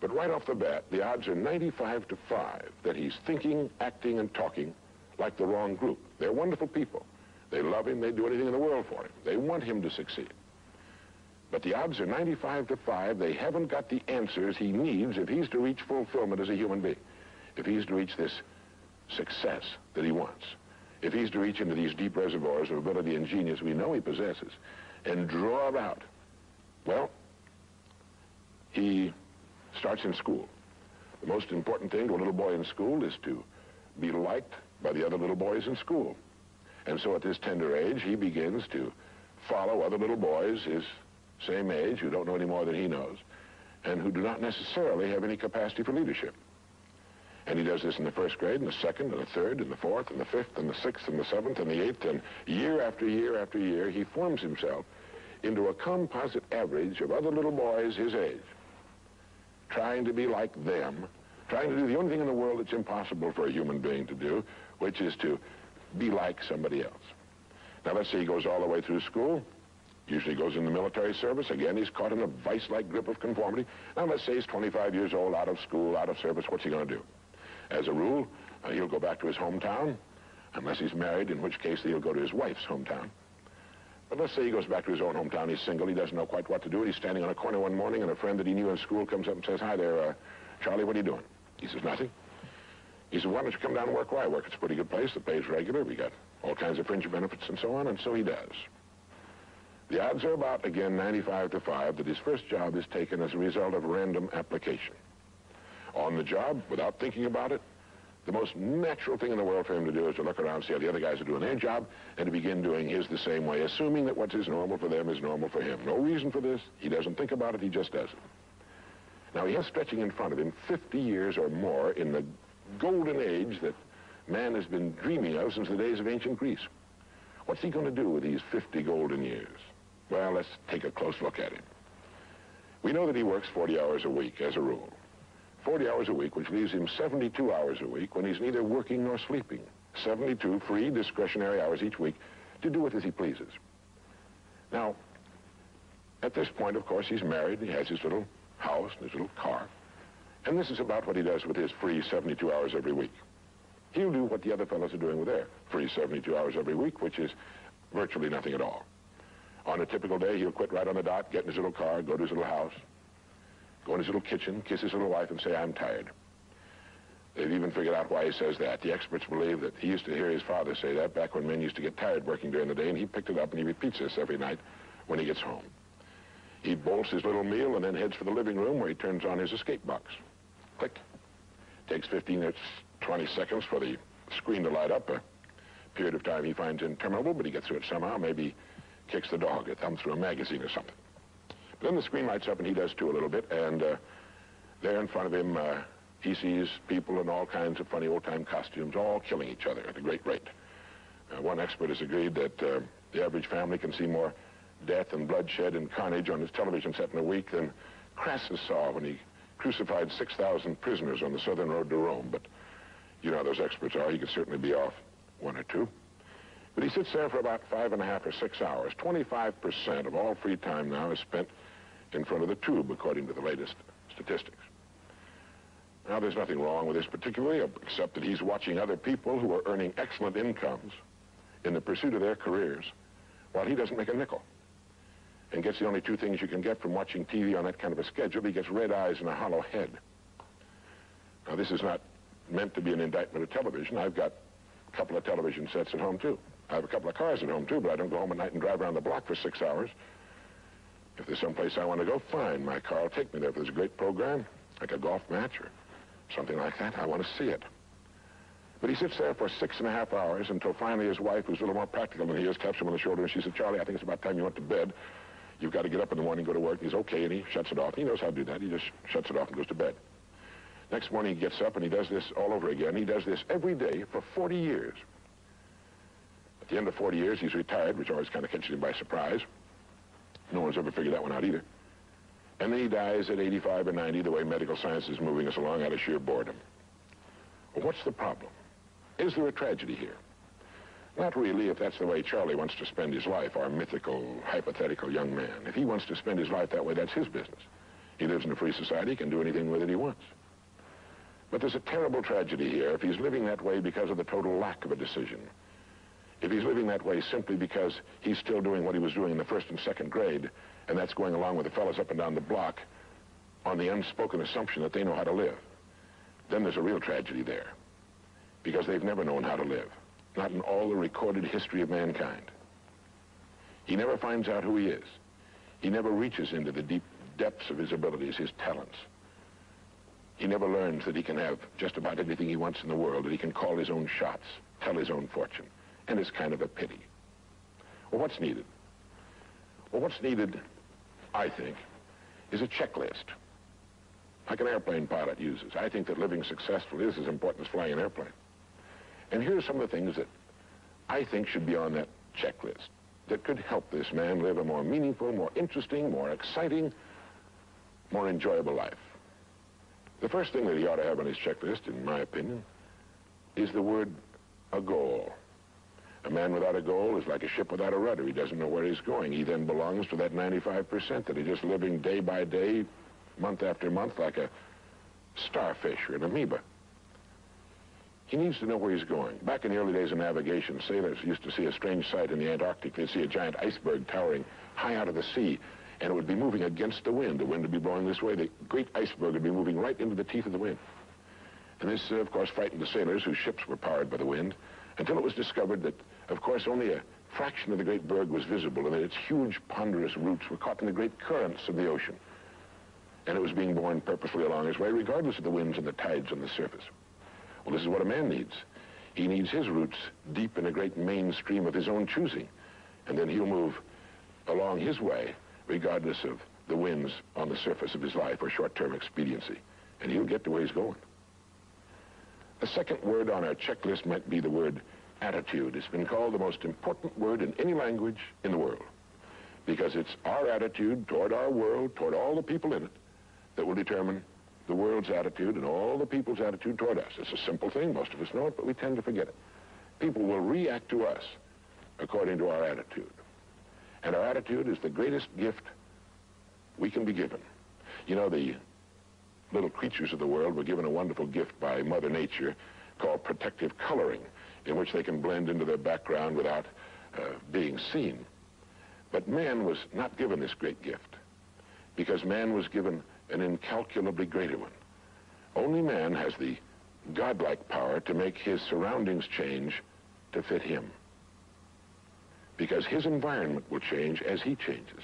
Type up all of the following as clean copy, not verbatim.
But right off the bat, the odds are 95 to 5 that he's thinking, acting, and talking like the wrong group. They're wonderful people. They love him. They'd do anything in the world for him. They want him to succeed. But the odds are 95 to 5 they haven't got the answers he needs if he's to reach fulfillment as a human being, if he's to reach this success that he wants, if he's to reach into these deep reservoirs of ability and genius we know he possesses and draw it out. Well, he starts in school. The most important thing to a little boy in school is to be liked by the other little boys in school. And so at this tender age, he begins to follow other little boys his same age who don't know any more than he knows and who do not necessarily have any capacity for leadership. And he does this in the first grade, and the second, and the third, and the fourth, and the fifth, and the sixth, and the seventh, and the eighth, and year after year after year, he forms himself into a composite average of other little boys his age, trying to be like them, trying to do the only thing in the world that's impossible for a human being to do, which is to be like somebody else. Now, let's say he goes all the way through school, usually goes in the military service. Again, he's caught in a vice-like grip of conformity. Now, let's say he's 25 years old, out of school, out of service. What's he going to do? As a rule, he'll go back to his hometown, unless he's married, in which case he'll go to his wife's hometown. But let's say he goes back to his own hometown. He's single. He doesn't know quite what to do. He's standing on a corner one morning, and a friend that he knew in school comes up and says, "Hi there, Charlie, what are you doing?" He says, "Nothing." He said, "Why don't you come down and work where I work? It's a pretty good place. The pay's regular. We got all kinds of fringe benefits and so on." And so he does. The odds are about, again, 95 to 5 that his first job is taken as a result of random application. On the job, without thinking about it, the most natural thing in the world for him to do is to look around, see how the other guys are doing their job, and to begin doing his the same way, assuming that what is normal for them is normal for him. No reason for this. He doesn't think about it. He just does it. Now, he has stretching in front of him 50 years or more in the golden age that man has been dreaming of since the days of ancient Greece. What's he going to do with these 50 golden years? Well, let's take a close look at him. We know that he works 40 hours a week, as a rule. 40 hours a week, which leaves him 72 hours a week when he's neither working nor sleeping. 72 free, discretionary hours each week to do with as he pleases. Now, at this point, of course, he's married. He has his little house and his little car. And this is about what he does with his free 72 hours every week. He'll do what the other fellows are doing with their free 72 hours every week, which is virtually nothing at all. On a typical day, he'll quit right on the dot, get in his little car, go to his little house, go in his little kitchen, kiss his little wife, and say, "I'm tired." They've even figured out why he says that. The experts believe that he used to hear his father say that back when men used to get tired working during the day, and he picked it up and he repeats this every night when he gets home. He bolts his little meal and then heads for the living room where he turns on his escape box. Click. Takes 15 or 20 seconds for the screen to light up, a period of time he finds interminable, but he gets through it somehow. Maybe kicks the dog or thumbs through a magazine or something. But then the screen lights up, and he does too a little bit, and there in front of him, he sees people in all kinds of funny old-time costumes, all killing each other at a great rate. One expert has agreed that the average family can see more death and bloodshed and carnage on his television set in a week than Crassus saw when he crucified 6,000 prisoners on the southern road to Rome. But you know how those experts are. He could certainly be off one or two. But he sits there for about 5.5 or 6 hours. 25% of all free time now is spent in front of the tube, according to the latest statistics. Now, there's nothing wrong with this particularly, except that he's watching other people who are earning excellent incomes in the pursuit of their careers, while he doesn't make a nickel, and gets the only two things you can get from watching TV on that kind of a schedule. He gets red eyes and a hollow head. Now, this is not meant to be an indictment of television. I've got a couple of television sets at home, too. I have a couple of cars at home, too, but I don't go home at night and drive around the block for 6 hours. If there's someplace I want to go, fine. My car will take me there. If there's a great program, like a golf match or something like that, I want to see it. But he sits there for 6.5 hours until finally his wife, who's a little more practical than he is, taps him on the shoulder, and she said, "Charlie, I think it's about time you went to bed. You've got to get up in the morning, go to work." And he's okay, and he shuts it off. He knows how to do that. He just shuts it off and goes to bed. Next morning, he gets up, and he does this all over again. He does this every day for 40 years. At the end of 40 years, he's retired, which always kind of catches him by surprise. No one's ever figured that one out either. And then he dies at 85 or 90, the way medical science is moving us along, out of sheer boredom. Well, what's the problem? Is there a tragedy here? Not really, if that's the way Charlie wants to spend his life, our mythical, hypothetical young man. If he wants to spend his life that way, that's his business. He lives in a free society, can do anything with it he wants. But there's a terrible tragedy here if he's living that way because of the total lack of a decision. If he's living that way simply because he's still doing what he was doing in the first and second grade, and that's going along with the fellows up and down the block on the unspoken assumption that they know how to live, then there's a real tragedy there, because they've never known how to live, not in all the recorded history of mankind. He never finds out who he is. He never reaches into the deep depths of his abilities, his talents. He never learns that he can have just about anything he wants in the world, that he can call his own shots, tell his own fortune, and it's kind of a pity. Well, what's needed? Well, what's needed, I think, is a checklist, like an airplane pilot uses. I think that living successfully is as important as flying an airplane. And here are some of the things that I think should be on that checklist that could help this man live a more meaningful, more interesting, more exciting, more enjoyable life. The first thing that he ought to have on his checklist, in my opinion, is the word a goal. A man without a goal is like a ship without a rudder. He doesn't know where he's going. He then belongs to that 95% that he's just living day by day, month after month, like a starfish or an amoeba. He needs to know where he's going. Back in the early days of navigation, sailors used to see a strange sight in the Antarctic. They'd see a giant iceberg towering high out of the sea, and it would be moving against the wind. The wind would be blowing this way. The great iceberg would be moving right into the teeth of the wind. And this, of course, frightened the sailors whose ships were powered by the wind, until it was discovered that, of course, only a fraction of the great berg was visible, and that its huge, ponderous roots were caught in the great currents of the ocean. And it was being borne purposely along its way, regardless of the winds and the tides on the surface. Well, this is what a man needs. He needs his roots deep in a great mainstream of his own choosing, and then he'll move along his way, regardless of the winds on the surface of his life or short-term expediency, and he'll get to where he's going. A second word on our checklist might be the word attitude. It's been called the most important word in any language in the world, because it's our attitude toward our world, toward all the people in it, that will determine the world's attitude and all the people's attitude toward us. It's a simple thing. Most of us know it, but we tend to forget it. People will react to us according to our attitude. And our attitude is the greatest gift we can be given. You know, the little creatures of the world were given a wonderful gift by Mother Nature called protective coloring, in which they can blend into their background without being seen. But man was not given this great gift, because man was given an incalculably greater one. Only man has the godlike power to make his surroundings change to fit him, because his environment will change as he changes.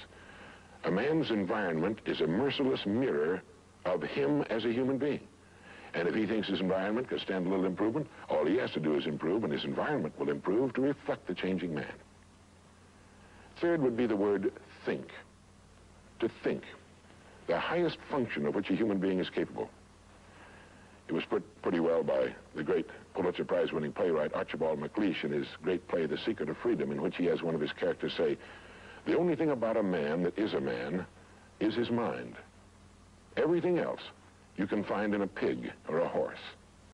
A man's environment is a merciless mirror of him as a human being. And if he thinks his environment can stand a little improvement, all he has to do is improve, and his environment will improve to reflect the changing man. Third would be the word think. To think. The highest function of which a human being is capable. It was put pretty well by the great Pulitzer Prize-winning playwright Archibald MacLeish in his great play, The Secret of Freedom, in which he has one of his characters say, "The only thing about a man that is a man is his mind. Everything else you can find in a pig or a horse."